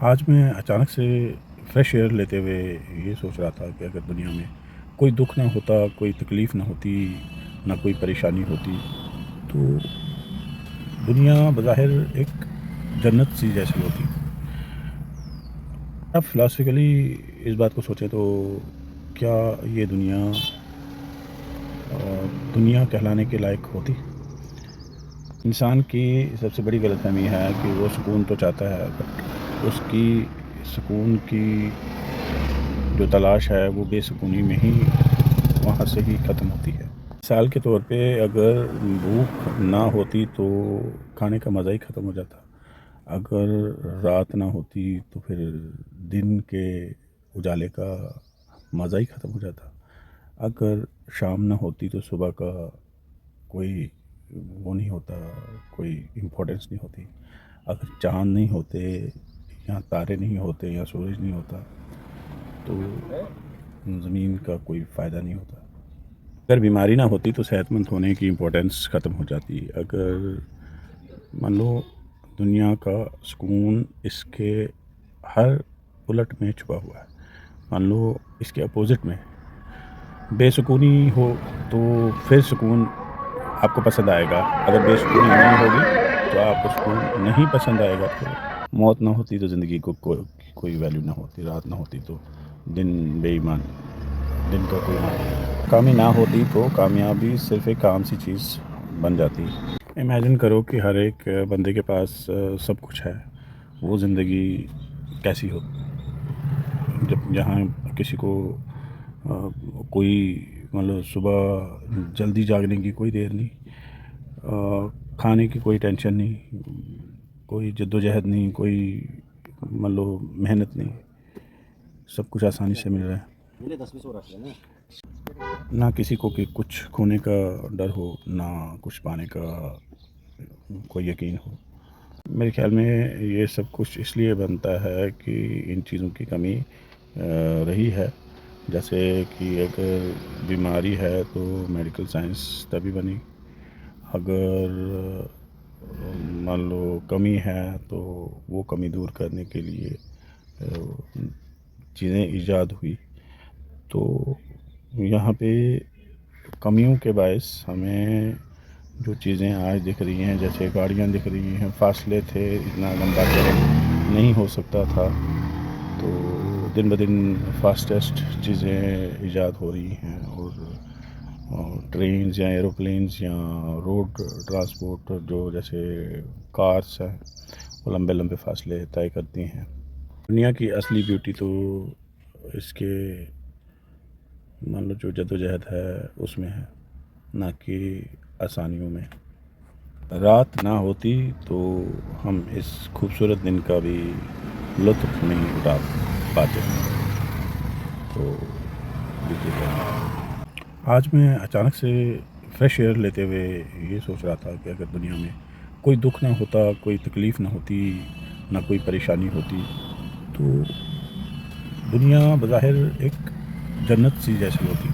آج میں اچانک سے فریش ایئر لیتے ہوئے یہ سوچ رہا تھا کہ اگر دنیا میں کوئی دکھ نہ ہوتا، کوئی تکلیف نہ ہوتی، نہ کوئی پریشانی ہوتی، تو دنیا بظاہر ایک جنت سی جیسی ہوتی۔ اب فلاسفیکلی اس بات کو سوچیں تو کیا یہ دنیا کہلانے کے لائق ہوتی؟ انسان کی سب سے بڑی غلط فہمی ہے کہ وہ سکون تو چاہتا ہے، بٹ اس کی سکون کی جو تلاش ہے وہ بے سکونی میں ہی وہاں سے ہی ختم ہوتی ہے۔ مثال کے طور پہ اگر بھوک نہ ہوتی تو کھانے کا مزہ ہی ختم ہو جاتا، اگر رات نہ ہوتی تو پھر دن کے اجالے کا مزہ ہی ختم ہو جاتا، اگر شام نہ ہوتی تو صبح کا کوئی وہ نہیں ہوتا، کوئی امپورٹنس نہیں ہوتی، اگر چاند نہیں ہوتے یا تارے نہیں ہوتے یا سورج نہیں ہوتا تو زمین کا کوئی فائدہ نہیں ہوتا، اگر بیماری نہ ہوتی تو صحت مند ہونے کی امپورٹنس ختم ہو جاتی، اگر مان لو دنیا کا سکون اس کے ہر الٹ میں چھپا ہوا ہے، مان لو اس کے اپوزٹ میں بے سکونی ہو تو پھر سکون آپ کو پسند آئے گا، اگر بے سکونی نہیں ہوگی تو آپ کو سکون نہیں پسند آئے گا۔ پھر موت نہ ہوتی تو زندگی کو کوئی ویلیو نہ ہوتی، رات نہ ہوتی تو دن بے ایمان، دن کا کوئی معنی نہیں، کامی نہ ہوتی تو کامیابی صرف ایک عام سی چیز بن جاتی۔ امیجن کرو کہ ہر ایک بندے کے پاس سب کچھ ہے، وہ زندگی کیسی ہو جہاں کسی کو کوئی مطلب صبح جلدی جاگنے کی کوئی دیر نہیں، کھانے کی کوئی ٹینشن نہیں، کوئی جد و جہد نہیں، کوئی مطلب محنت نہیں، سب کچھ آسانی سے مل رہا ہے، نہ کسی کو کہ کچھ کھونے کا ڈر ہو، نہ کچھ پانے کا کوئی یقین ہو۔ میرے خیال میں یہ سب کچھ اس لیے بنتا ہے کہ ان چیزوں کی کمی رہی ہے، جیسے کہ اگر بیماری ہے تو میڈیکل سائنس تبھی بنی، اگر مان لو کمی ہے تو وہ کمی دور کرنے کے لیے چیزیں ایجاد ہوئی، تو یہاں پہ کمیوں کے باعث ہمیں جو چیزیں آج دکھ رہی ہیں، جیسے گاڑیاں دکھ رہی ہیں، فاصلے تھے، اتنا لمبا نہیں ہو سکتا تھا، تو دن بدن فاسٹسٹ چیزیں ایجاد ہو رہی ہیں، اور ٹرینز یا ایروپلینز یا روڈ ٹرانسپورٹ جو جیسے کارس ہیں وہ لمبے لمبے فاصلے طے کرتی ہیں۔ دنیا کی اصلی بیوٹی تو اس کے مان لو جو جد و جہد ہے اس میں ہے، نہ کہ آسانیوں میں۔ رات نہ ہوتی تو ہم اس خوبصورت دن کا بھی لطف نہیں اٹھا پاتے، تو آج میں اچانک سے فریش ایئر لیتے ہوئے یہ سوچ رہا تھا کہ اگر دنیا میں کوئی دکھ نہ ہوتا، کوئی تکلیف نہ ہوتی، نہ کوئی پریشانی ہوتی، تو دنیا بظاہر ایک جنت سی جیسی ہوتی۔